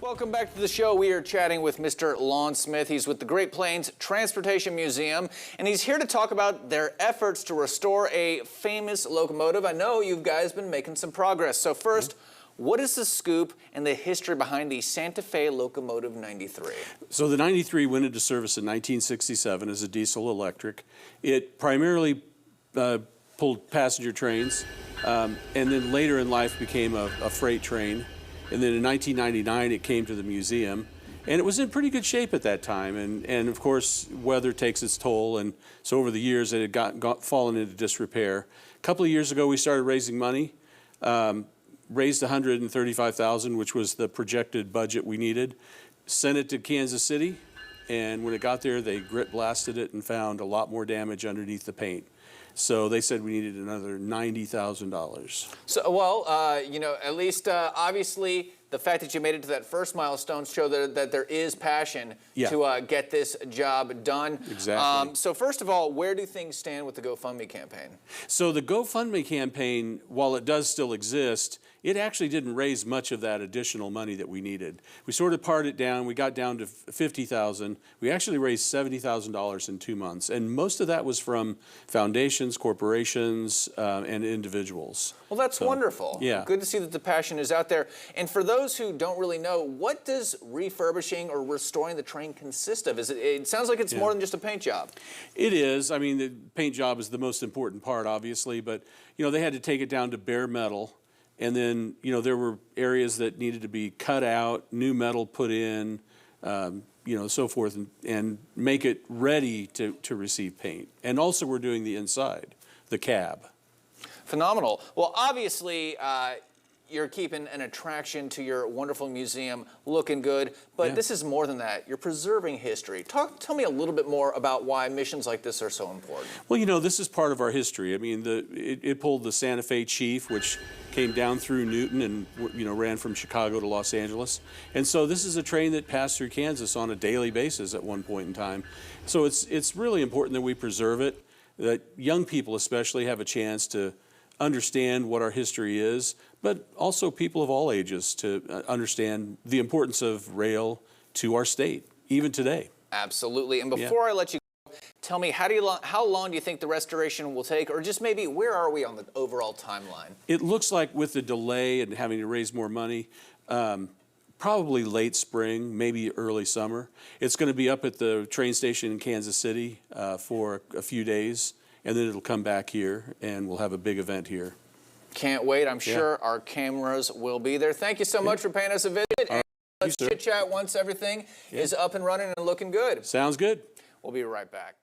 Welcome back to the show. We are chatting with Mr. Lon Smith. He's with the Great Plains Transportation Museum, and he's here to talk about their efforts to restore a famous locomotive. I know you guys been making some progress. So first, what is the scoop and the history behind the Santa Fe Locomotive 93? So the 93 went into service in 1967 as a diesel electric. It primarily pulled passenger trains, and then later in life became a freight train. And then in 1999, it came to the museum, and it was in pretty good shape at that time. And of course, weather takes its toll, and so over the years, it had fallen into disrepair. A couple of years ago, we started raising money, raised $135,000, which was the projected budget we needed, sent it to Kansas City, and when it got there, they grit blasted it and found a lot more damage underneath the paint. So they said we needed another $90,000. So, well, you know, at least obviously the fact that you made it to that first milestone show that there is passion to get this job done. Exactly. So first of all, where do things stand with the GoFundMe campaign? So the GoFundMe campaign, while it does still exist, it actually didn't raise much of that additional money that we needed. We sort of parted it down. We got down to $50,000. We actually raised $70,000 in 2 months, and most of that was from foundations, corporations, and individuals. Well, that's wonderful. Yeah. Good to see that the passion is out there. And for those who don't really know, what does refurbishing or restoring the train consist of? It sounds like it's more than just a paint job. It is. I mean, the paint job is the most important part, obviously, but you know, they had to take it down to bare metal. And then, you know, there were areas that needed to be cut out, new metal put in, you know, so forth, and make it ready to receive paint. And also we're doing the inside, the cab. Phenomenal. Well, obviously, you're keeping an attraction to your wonderful museum looking good, but this is more than that. You're preserving history. Tell me a little bit more about why missions like this are so important. Well, you know, this is part of our history. I mean, it pulled the Santa Fe Chief, which came down through Newton and, you know, ran from Chicago to Los Angeles. And so this is a train that passed through Kansas on a daily basis at one point in time. So it's really important that we preserve it, that young people especially have a chance to understand what our history is, but also people of all ages to understand the importance of rail to our state, even today. Absolutely. And before I let you go, tell me, how long do you think the restoration will take, or just maybe where are we on the overall timeline? It looks like with the delay and having to raise more money, probably late spring, maybe early summer. It's going to be up at the train station in Kansas City for a few days, and then it'll come back here, and we'll have a big event here. Can't wait. I'm sure our cameras will be there. Thank you so much for paying us a visit. And let's chit-chat once everything is up and running and looking good. Sounds good. We'll be right back.